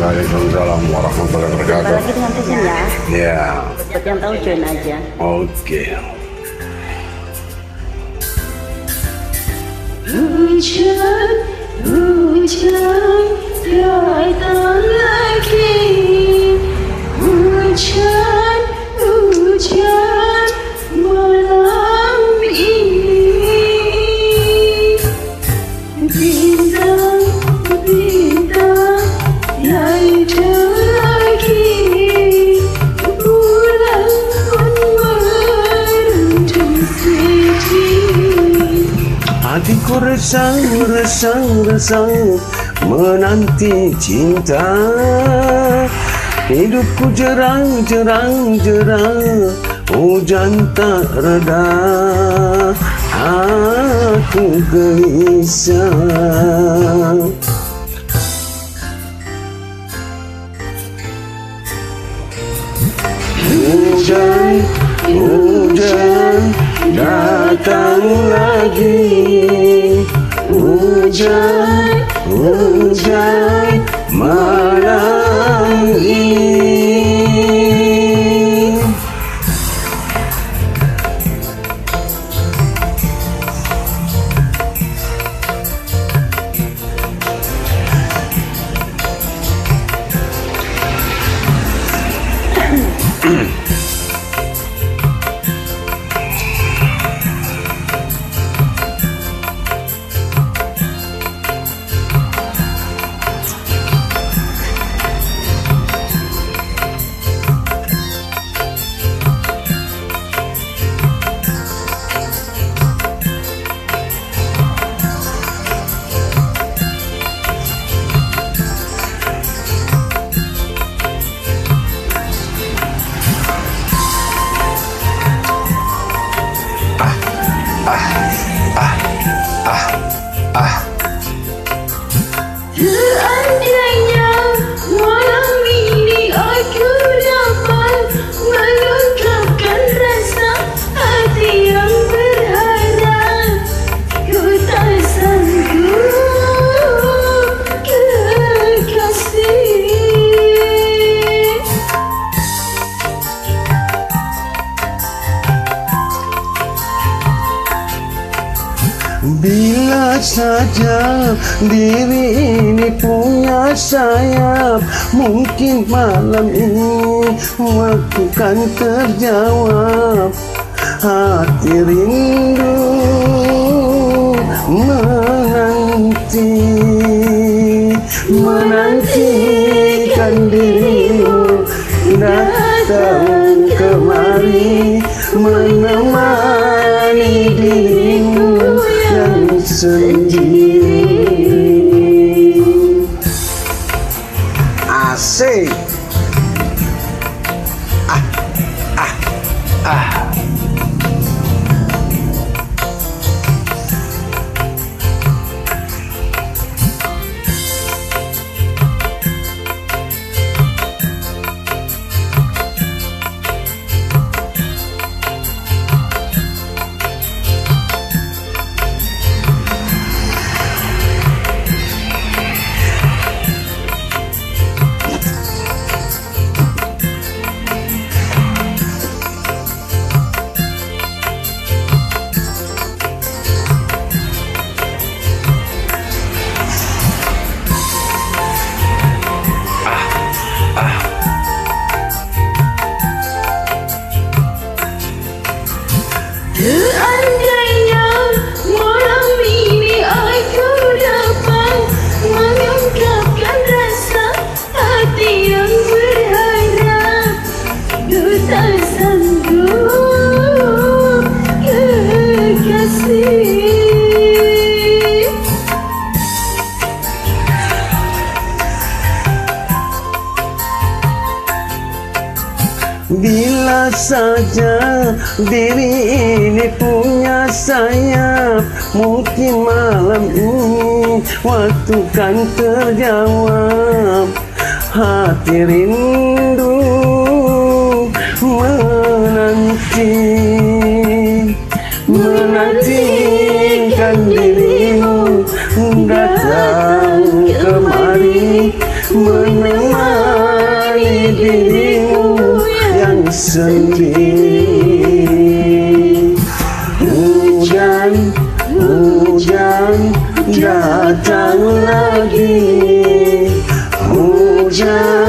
Waalaikumsalam warahmatullahi Jumpa wabarakatuh. lagi dengan Tizen ya. Ya, Buat yang tahu join aja. oke. Hujan, hujan datang lagi. Hujan, hujan malam ini. Bintang, bintang yang lagi. Bulan pun merenung sedih. Hatiku resang, resang, resang menanti cinta. Hidupku jerang, jerang, jerang, hujan tak reda. Aku gelisah. Hujan, hujan datang lagi. Hujan, hujan malam ini. Seandainya malam ini aku dapat mengungkapkan rasa hati yang berharap, ku tak sanggup kekasih. Bila saja diri ini punya sayap, mungkin malam ini waktu kan terjawab. Hati rindu menanti, menantikan dirimu datang kemari, menemani dirimu yang sendiri. Asik. Seandainya malam ini aku dapat mengungkapkan rasa hati yang berharap, ku tak sanggup kekasih. Bila saja diri ini punya sayap, mungkin malam ini waktu kan terjawab. Hati rindu menanti, menantikan dirimu datang kemari, menemani dirimu yang sendiri. Hujan, hujan datang lagi. Hujan